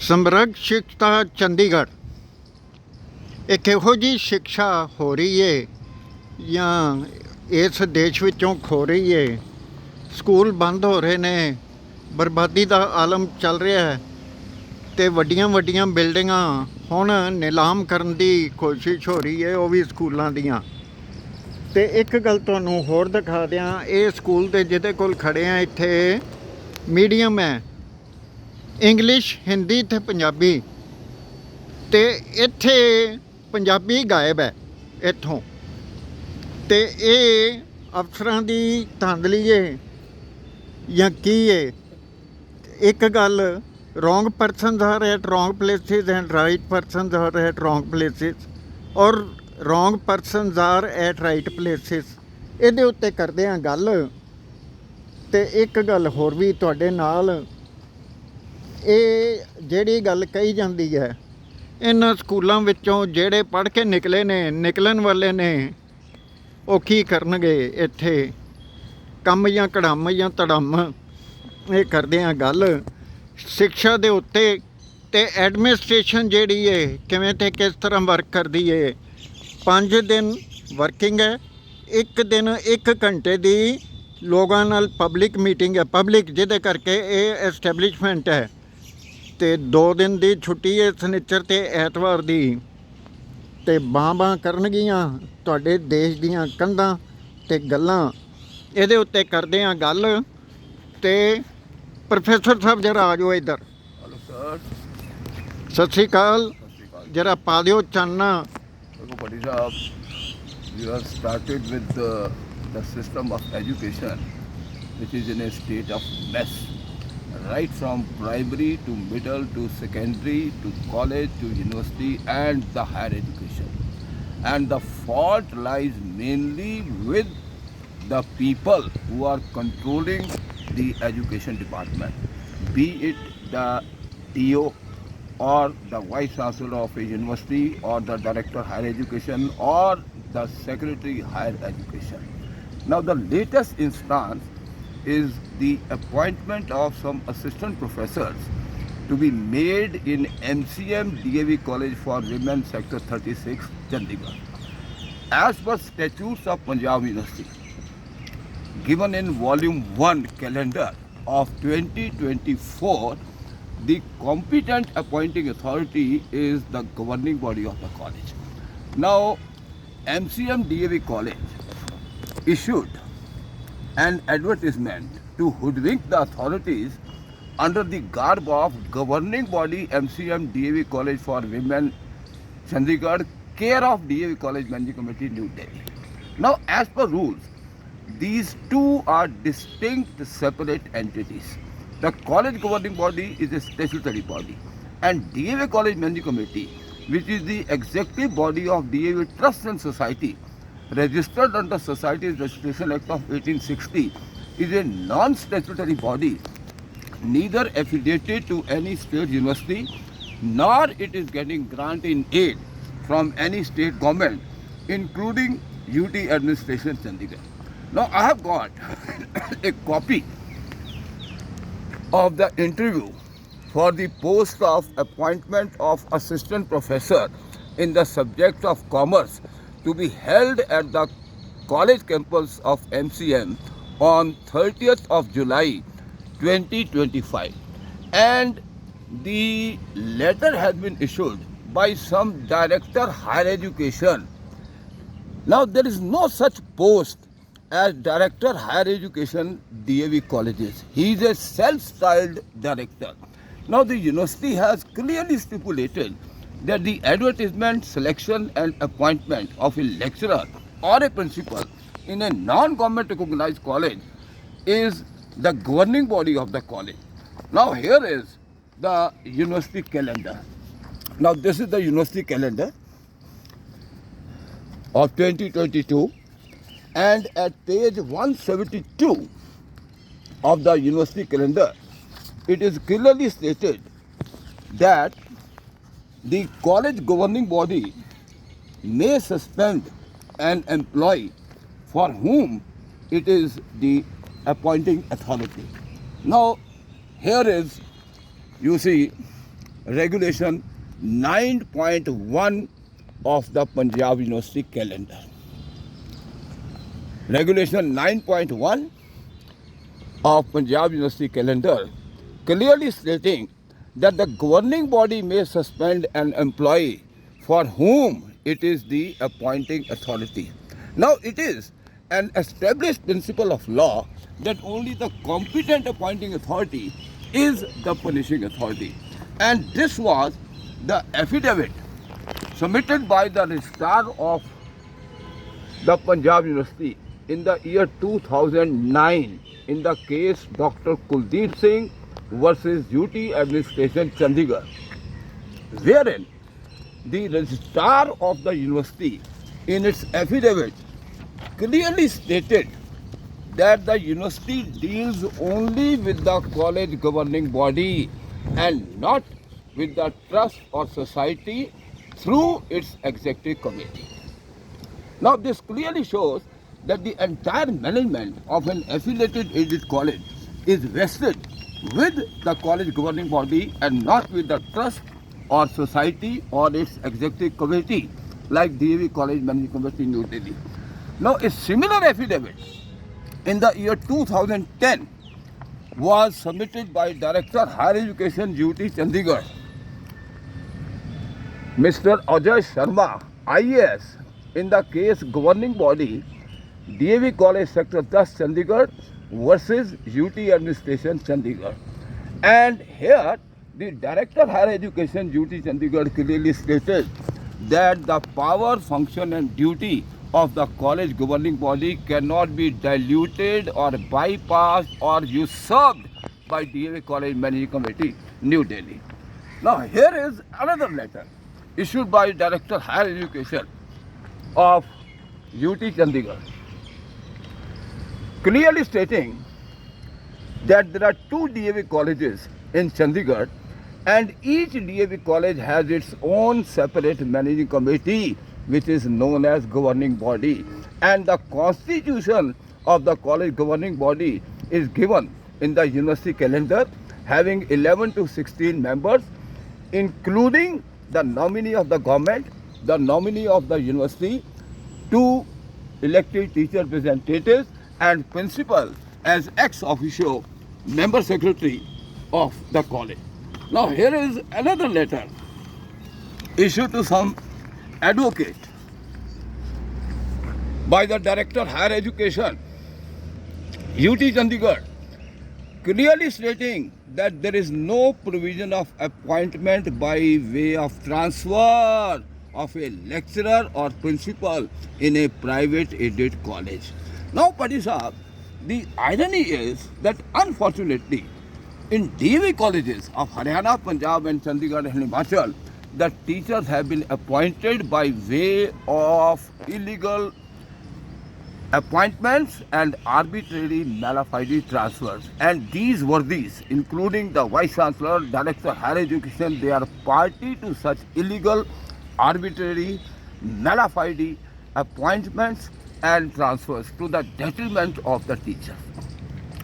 ਸਮਰੱਗ ਸਿੱਖਤਾ ਚੰਡੀਗੜ੍ਹ ਇੱਕ ਇਹੋ ਜਿਹੀ ਸਿੱਖਿਆ ਹੋ ਰਹੀ ਹੈ ਜਾਂ ਇਸ ਦੇਸ਼ ਵਿੱਚੋਂ ਖੋ ਰਹੀ ਹੈ। ਸਕੂਲ ਬੰਦ ਹੋ ਰਹੇ ਨੇ, ਬਰਬਾਦੀ ਦਾ ਆਲਮ ਚੱਲ ਰਿਹਾ ਹੈ ਅਤੇ ਵੱਡੀਆਂ ਵੱਡੀਆਂ ਬਿਲਡਿੰਗਾਂ ਹੁਣ ਨਿਲਾਮ ਕਰਨ ਦੀ ਕੋਸ਼ਿਸ਼ ਹੋ ਰਹੀ ਹੈ, ਉਹ ਵੀ ਸਕੂਲਾਂ ਦੀਆਂ। ਅਤੇ ਇੱਕ ਗੱਲ ਤੁਹਾਨੂੰ ਹੋਰ ਦਿਖਾ ਦਿਆਂ, ਇਹ ਸਕੂਲ ਦੇ ਜਿਹਦੇ ਕੋਲ ਖੜੇ ਆ ਇੱਥੇ ਮੀਡੀਅਮ ਹੈ, ਇੰਗਲਿਸ਼, ਹਿੰਦੀ ਅਤੇ ਪੰਜਾਬੀ। ਅਤੇ ਇੱਥੇ ਪੰਜਾਬੀ ਗਾਇਬ ਹੈ ਇੱਥੋਂ। ਅਤੇ ਇਹ ਅਫਸਰਾਂ ਦੀ ਧਾਂਦਲੀ ਹੈ ਜਾਂ ਕੀ ਹੈ? ਇੱਕ ਗੱਲ, wrong persons are at wrong places and right persons are at wrong places, ਔਰ wrong persons are at right places। ਇਹਦੇ ਉੱਤੇ ਕਰਦੇ ਹਾਂ ਗੱਲ। ਅਤੇ ਇੱਕ ਗੱਲ ਹੋਰ ਵੀ ਤੁਹਾਡੇ ਨਾਲ, ਇਹ ਜਿਹੜੀ ਗੱਲ ਕਹੀ ਜਾਂਦੀ ਹੈ, ਇਹਨਾਂ ਸਕੂਲਾਂ ਵਿੱਚੋਂ ਜਿਹੜੇ ਪੜ੍ਹ ਕੇ ਨਿਕਲੇ ਨੇ, ਨਿਕਲਣ ਵਾਲੇ ਨੇ, ਉਹ ਕੀ ਕਰਨਗੇ ਇੱਥੇ? ਕੰਮ ਜਾਂ ਕੜਮ ਜਾਂ ਧੜਮ। ਇਹ ਕਰਦੇ ਹਾਂ ਗੱਲ ਸਿੱਖਿਆ ਦੇ ਉੱਤੇ। ਅਤੇ ਐਡਮਿਨਿਸਟ੍ਰੇਸ਼ਨ ਜਿਹੜੀ ਹੈ ਕਿਵੇਂ ਅਤੇ ਕਿਸ ਤਰ੍ਹਾਂ ਵਰਕ ਕਰਦੀ ਹੈ। 5 ਦਿਨ ਵਰਕਿੰਗ ਹੈ, ਇੱਕ ਦਿਨ 1 ਘੰਟੇ ਦੀ ਲੋਕਾਂ ਨਾਲ ਪਬਲਿਕ ਮੀਟਿੰਗ ਹੈ, ਪਬਲਿਕ ਜਿਹਦੇ ਕਰਕੇ ਇਹ ਐਸਟੈਬਲਿਸ਼ਮੈਂਟ ਹੈ। ਅਤੇ 2 ਦਿਨ ਦੀ ਛੁੱਟੀ ਹੈ, ਸ਼ਨੀਚਰ ਅਤੇ ਐਤਵਾਰ ਦੀ। ਅਤੇ ਬਾਂਹ ਕਰਨਗੀਆਂ ਤੁਹਾਡੇ ਦੇਸ਼ ਦੀਆਂ ਕੰਧਾਂ ਅਤੇ ਗੱਲਾਂ। ਇਹਦੇ ਉੱਤੇ ਕਰਦੇ ਹਾਂ ਗੱਲ। ਅਤੇ ਪ੍ਰੋਫੈਸਰ ਸਾਹਿਬ ਜਰਾ ਆ ਜਾਓ ਇੱਧਰ। Hello sir. ਸਤਿ ਸ਼੍ਰੀ ਅਕਾਲ। ਜਰਾ ਪਾ ਦਿਓ ਚਾਨਣਾ। देखो भट्टी साहब, you have started with the system of education which is in a state of mess, right from primary to middle to secondary to college to university and the higher education. And the fault lies mainly with the people who are controlling the education department, be it the DO or the vice chancellor of a university or the director higher education or the secretary higher education. Now the latest instance is the appointment of some assistant professors to be made in MCM DAV College for Women Sector 36 Chandigarh. As per statutes of Punjab University given in volume 1 calendar of 2024, the competent appointing authority is the governing body of the college. Now MCM DAV College issued an advertisement to hoodwink the authorities under the garb of governing body MCM DAV College for Women Chandigarh, care of DAV College Managing Committee, New Delhi. Now as per rules, these two are distinct separate entities. The college governing body is a statutory body, and DAV College Managing Committee, which is the executive body of DAV Trust and Society, registered under Societies Registration Act of 1860, is a non-statutory body, neither affiliated to any state university, nor it is getting grant in aid from any state government, including UT administration Chandigarh. Now I have got a copy of the interview for the post of appointment of assistant professor in the subject of commerce to be held at the college campus of MCM on 30th of July 2025, and the letter has been issued by some director higher education. Now there is no such post as director higher education DAV colleges. He is a self-styled director. Now the university has clearly stipulated that the advertisement, selection and appointment of a lecturer or a principal in a non-government recognized college is the governing body of the college. Now here is the university calendar. Now this is the university calendar of 2022, and at page 172 of the university calendar, it is clearly stated that the college governing body may suspend an employee for whom it is the appointing authority. Now here is, you see, Regulation 9.1 of the Punjab University calendar. Regulation 9.1 of Punjab University calendar clearly stating that the governing body may suspend an employee for whom it is the appointing authority. Now it is an established principle of law that only the competent appointing authority is the punishing authority. And this was the affidavit submitted by the registrar of the Punjab University in the year 2009 in the case Dr. Kuldeep Singh versus UT Administration Chandigarh, wherein the registrar of the university in its affidavit clearly stated that the university deals only with the college governing body and not with the trust or society through its executive committee. Now this clearly shows that the entire management of an affiliated aided college is vested with the college governing body and not with the trust or society or its executive committee like DAV College Management Committee in New Delhi. Now a similar affidavit in the year 2010 was submitted by Director Higher Education UT Chandigarh, Mr. Ajay Sharma, IAS, in the case governing body DAV College Sector 10 Chandigarh versus UT Administration Chandigarh. And here the Director Higher Education UT Chandigarh clearly stated that the power, function and duty of the college governing body cannot be diluted or bypassed or usurped by DAV College Management Committee, New Delhi. Now here is another letter issued by Director Higher Education of UT Chandigarh, clearly stating that there are two DAV colleges in Chandigarh and each DAV college has its own separate managing committee which is known as governing body, and the constitution of the college governing body is given in the university calendar having 11 to 16 members including the nominee of the government, the nominee of the university, two elected teacher representatives and principal as ex officio member secretary of the college. Now here is another letter issued to some advocate by the Director Higher Education UT Chandigarh, clearly stating that there is no provision of appointment by way of transfer of a lecturer or principal in a private aided college. Now, Padi Sahab, the irony is that unfortunately, in DAV colleges of Haryana, Punjab and Chandigarh and Himachal, the teachers have been appointed by way of illegal appointments and arbitrary mala fide transfers. And these worthies, including the Vice Chancellor, Director Higher Education, they are party to such illegal, arbitrary, mala fide appointments and transfers to the detriment of the teacher.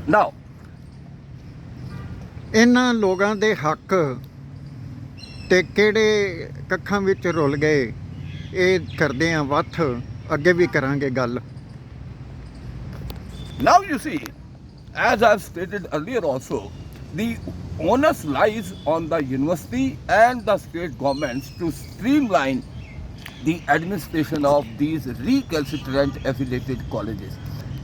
Now, ਇਹਨਾਂ ਲੋਕਾਂ ਦੇ ਹੱਕ ਤੇ ਕਿਹੜੇ ਕੱਖਾਂ ਵਿੱਚ ਰੁਲ ਗਏ ਇਹ ਕਰਦੇ ਆ ਵੱਥ ਅੱਗੇ ਵੀ ਕਰਾਂਗੇ ਗੱਲ। now you see, as I have stated earlier also, the onus lies on the university and the state governments to streamline the administration of these recalcitrant affiliated colleges.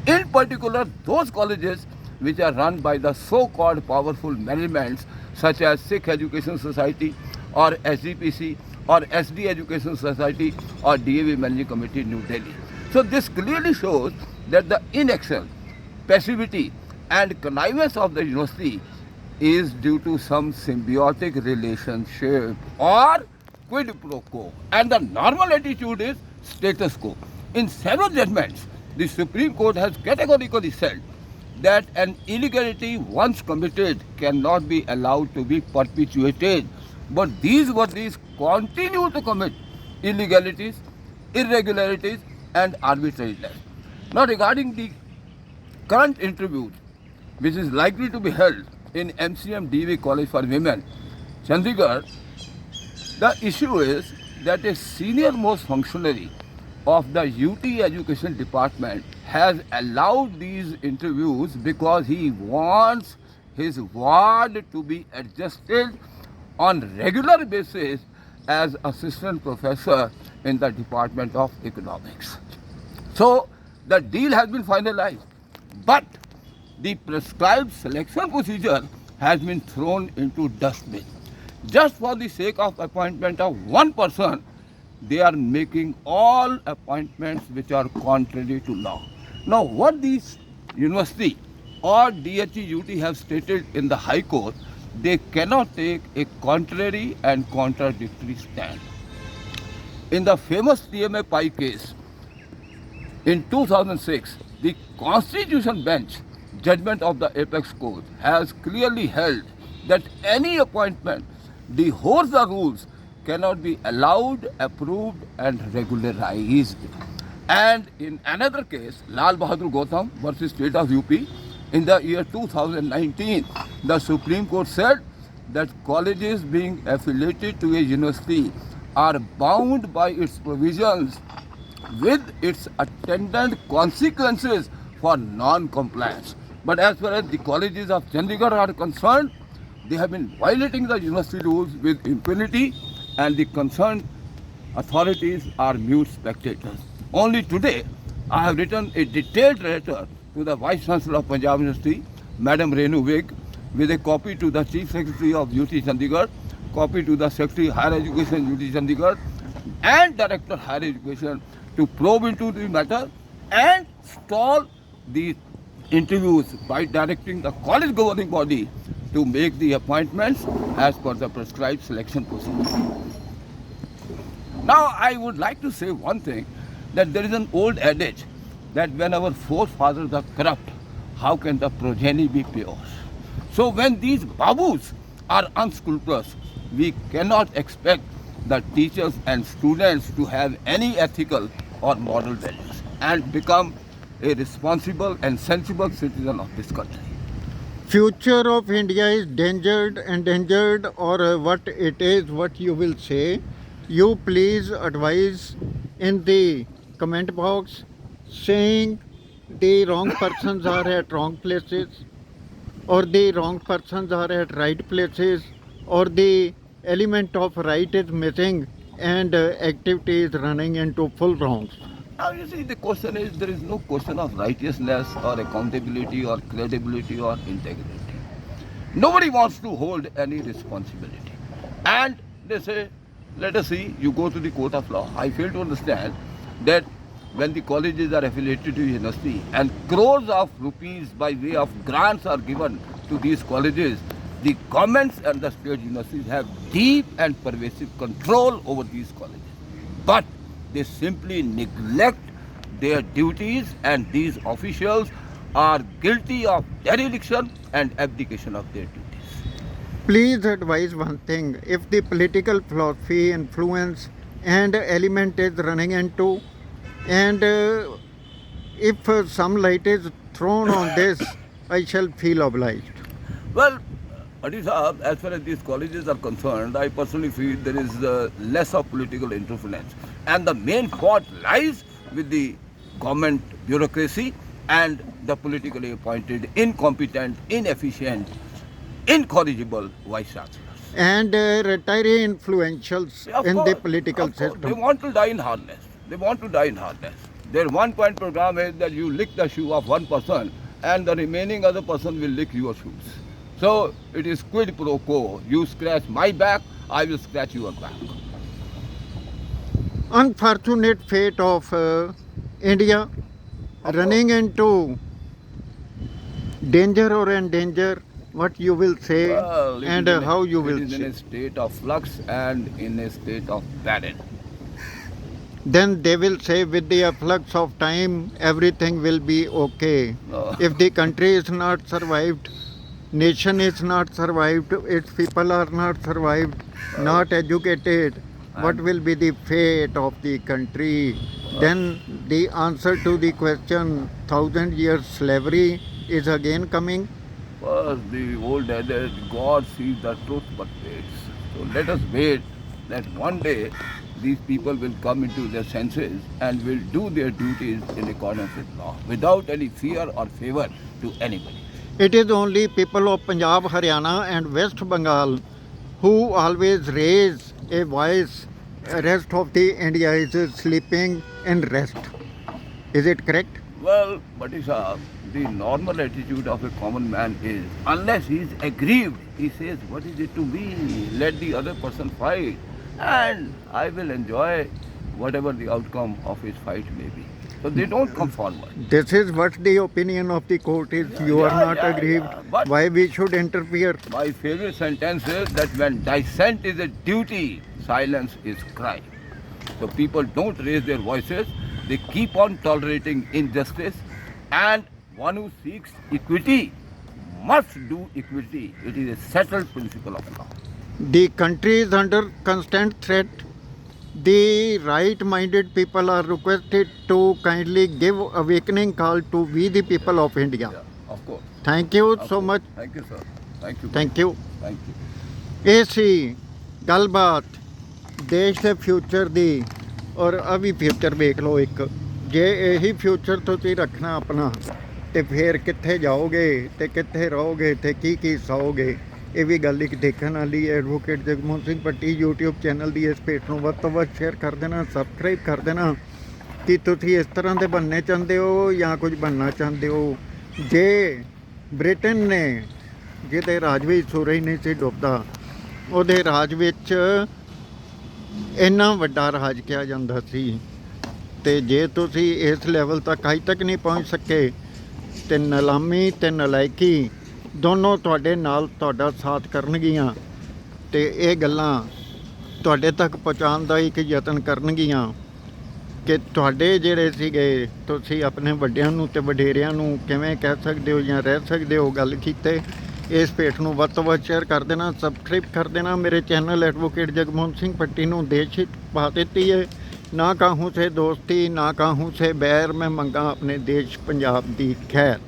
In particular, those colleges which are run by the so-called powerful managements such as Sikh Education Society or SDPC or SD Education Society or DAV Managing Committee New Delhi. So this clearly shows that the inaction, passivity and connivance of the university is due to some symbiotic relationship or quid pro quo, and the normal attitude is status quo. In several judgments, the Supreme Court has categorically said that an illegality once committed cannot be allowed to be perpetuated, but these worthies continue to commit illegalities, irregularities and arbitrariness. Now regarding the current interview which is likely to be held in MCM DAV College for Women, Chandigarh, The issue is that a senior most functionary of the UT Education Department has allowed these interviews because he wants his ward to be adjusted on regular basis as assistant professor in the Department of Economics. So the deal has been finalized, but the prescribed selection procedure has been thrown into dustbin. Just for the sake of appointment of one person, they are making all appointments which are contrary to law. Now, what these university or DHE have stated in the High Court, they cannot take a contrary and contradictory stand. In the famous TMA Pi case, in 2006, the Constitution Bench judgment of the Apex Court has clearly held that any appointment dehones the rules cannot be allowed, approved and regularized. And in another case, Lal Bahadur Gautam versus State of UP, in the year 2019, the Supreme Court said that colleges being affiliated to a university are bound by its provisions with its attendant consequences for non-compliance. But as far as the colleges of Chandigarh are concerned, they have been violating the university rules with impunity, and the concerned authorities are mute spectators. Only today, I have written a detailed letter to the Vice Chancellor of Punjab University, Madam Renu Vig, with a copy to the Chief Secretary of UT Chandigarh, copy to the Secretary Higher Education UT Chandigarh, and Director Higher Education to probe into the matter and stall the interviews by directing the college governing body to make the appointments as per the prescribed selection procedure. Now, I would like to say one thing, that there is an old adage that when our forefathers are corrupt, how can the progeny be pure? So when these babus are unscrupulous, we cannot expect the teachers and students to have any ethical or moral values and become a responsible and sensible citizen of this country. Future of India is endangered, or what it is, what you will say. You please advise in the comment box saying the wrong persons are at wrong places, or the wrong persons are at right places, or the element of right is missing and activity is running into full wrongs. Now you see, the question is, there is no question of righteousness or accountability or credibility or integrity. Nobody wants to hold any responsibility. And they say, let us see, you go to the court of law. I fail to understand that when the colleges are affiliated to university and crores of rupees by way of grants are given to these colleges, the governments and the state universities have deep and pervasive control over these colleges. But they simply neglect their duties, and these officials are guilty of dereliction and abdication of their duties. Please advise one thing. If the political philosophy, influence and element is running into, and if some light is thrown on this, I shall feel obliged. Well, Adi Sahab, as far as these colleges are concerned, I personally feel there is less of political interference. And the main fault lies with the government bureaucracy and the politically appointed, incompetent, inefficient, incorrigible vice chancellors. And retiree influentials in the political They system. want to die in harness. They want to die in harness. Their one-point program is that you lick the shoe of one person and the remaining other person will lick your shoes. So it is quid pro quo. You scratch my back, I will scratch your back. Unfortunate fate of India running into danger or endanger, what you will say Well, and how you will It is in say. a state of flux and in a state of barren. Then they will say with the afflux of time everything will be okay. No. If the country is not survived, nation is not survived, its people are not survived, not educated, what will be the fate of the country? Then the answer to the question 1,000 years slavery is again coming. First, the old adage, God sees the truth but waits. So let us wait that one day these people will come into their senses and will do their duties in accordance with law without any fear or favor to anybody. It is only people of Punjab, Haryana and West Bengal who always raise a voice. Rest of the India is sleeping in rest. Is it correct? Well, Bhatti Sahab, the normal attitude of a common man is, unless he is aggrieved, he says, what is it to me? Let the other person fight, and I will enjoy whatever the outcome of his fight may be. So they don't come forward. This is what the opinion of the court is. You are not aggrieved. But Why we should interfere? my favorite sentence is that when dissent is a duty, silence is crime. So people don't raise their voices. They keep on tolerating injustice, and one who seeks equity must do equity. It is a settled principle of law. The country is under constant threat. The right-minded people are requested to kindly give awakening call to we the people of India. Yeah, of course. Thank you Of so course. much. Thank you, sir. Thank you. Thank you. Thank you. ਇਹ ਸੀ ਗੱਲਬਾਤ ਦੇਸ਼ ਦੇ future ਦੀ ਔਰ ਆ ਵੀ future ਵੇਖ ਲਓ ਇੱਕ ਜੇ ਇਹੀ ਫਿਊਚਰ ਤੁਸੀਂ ਰੱਖਣਾ ਆਪਣਾ ਤੇ ਫਿਰ ਕਿੱਥੇ ਜਾਓਗੇ ਤੇ ਕਿੱਥੇ ਰਹੋਗੇ ਤੇ ਕੀ ਸੌਗੇ ਇਹ ਵੀ ਗੱਲ ਇੱਕ ਦੇਖਣ ਵਾਲੀ ਹੈ। ਐਡਵੋਕੇਟ ਜਗਮੋਹਨ ਸਿੰਘ ਪੱਟੀ YouTube ਚੈਨਲ ਦੀ ਇਸ ਪੇਜ ਨੂੰ ਵੱਧ ਤੋਂ ਵੱਧ ਸ਼ੇਅਰ ਕਰ ਦੇਣਾ, ਸਬਸਕ੍ਰਾਈਬ ਕਰ ਦੇਣਾ ਕਿ ਤੁਸੀਂ ਇਸ ਤਰ੍ਹਾਂ ਦੇ ਬਣਨੇ ਚਾਹੁੰਦੇ ਹੋ ਜਾਂ ਕੁਝ ਬਣਨਾ ਚਾਹੁੰਦੇ ਹੋ। ਜੇ ਬ੍ਰਿਟਨ ਨੇ ਜਿਹਦੇ ਰਾਜ ਵਿੱਚ ਸੂਰਜ ਨਹੀਂ ਸੀ ਡੁੱਬਦਾ ਉਹਦੇ ਰਾਜ ਵਿੱਚ ਇੰਨਾ ਵੱਡਾ ਰਾਜ ਕਿਹਾ ਜਾਂਦਾ ਸੀ ਤੇ ਜੇ ਤੁਸੀਂ ਇਸ ਲੈਵਲ ਤੱਕ ਅਜੇ ਤੱਕ ਨਹੀਂ ਪਹੁੰਚ ਸਕੇ ਤੇ ਨਿਲਾਮੀ ਤੇ ਨਲਾਇਕੀ ਦੋਨੋਂ ਤੁਹਾਡੇ ਨਾਲ ਤੁਹਾਡਾ ਸਾਥ ਕਰਨਗੀਆਂ ਤੇ ਇਹ ਗੱਲਾਂ ਤੁਹਾਡੇ ਤੱਕ ਪਹੁੰਚਾਉਣ ਦਾ ਇੱਕ ਯਤਨ ਕਰਨਗੀਆਂ ਕਿ ਤੁਹਾਡੇ ਜਿਹੜੇ ਸੀਗੇ ਤੁਸੀਂ ਆਪਣੇ ਵੱਡਿਆਂ ਨੂੰ ਤੇ ਵਡੇਰਿਆਂ ਨੂੰ ਕਿਵੇਂ ਕਹਿ ਸਕਦੇ ਹੋ ਜਾਂ ਰਹਿ ਸਕਦੇ ਹੋ ਗੱਲ ਕੀਤੇ। ਇਸ ਪੇਜ ਨੂੰ ਵੱਧ ਤੋਂ ਵੱਧ ਸ਼ੇਅਰ ਕਰ ਦੇਣਾ, ਸਬਸਕ੍ਰਾਈਬ ਕਰ ਦੇਣਾ। ਮੇਰੇ ਚੈਨਲ ਐਡਵੋਕੇਟ ਜਗਮੋਹਨ ਸਿੰਘ ਪੱਟੀ ਨੂੰ देश हित पा देती है। ना काहूँ से दोस्ती ना काहूँ से बैर, मैं मंगा अपने देश पंजाब दी खैर।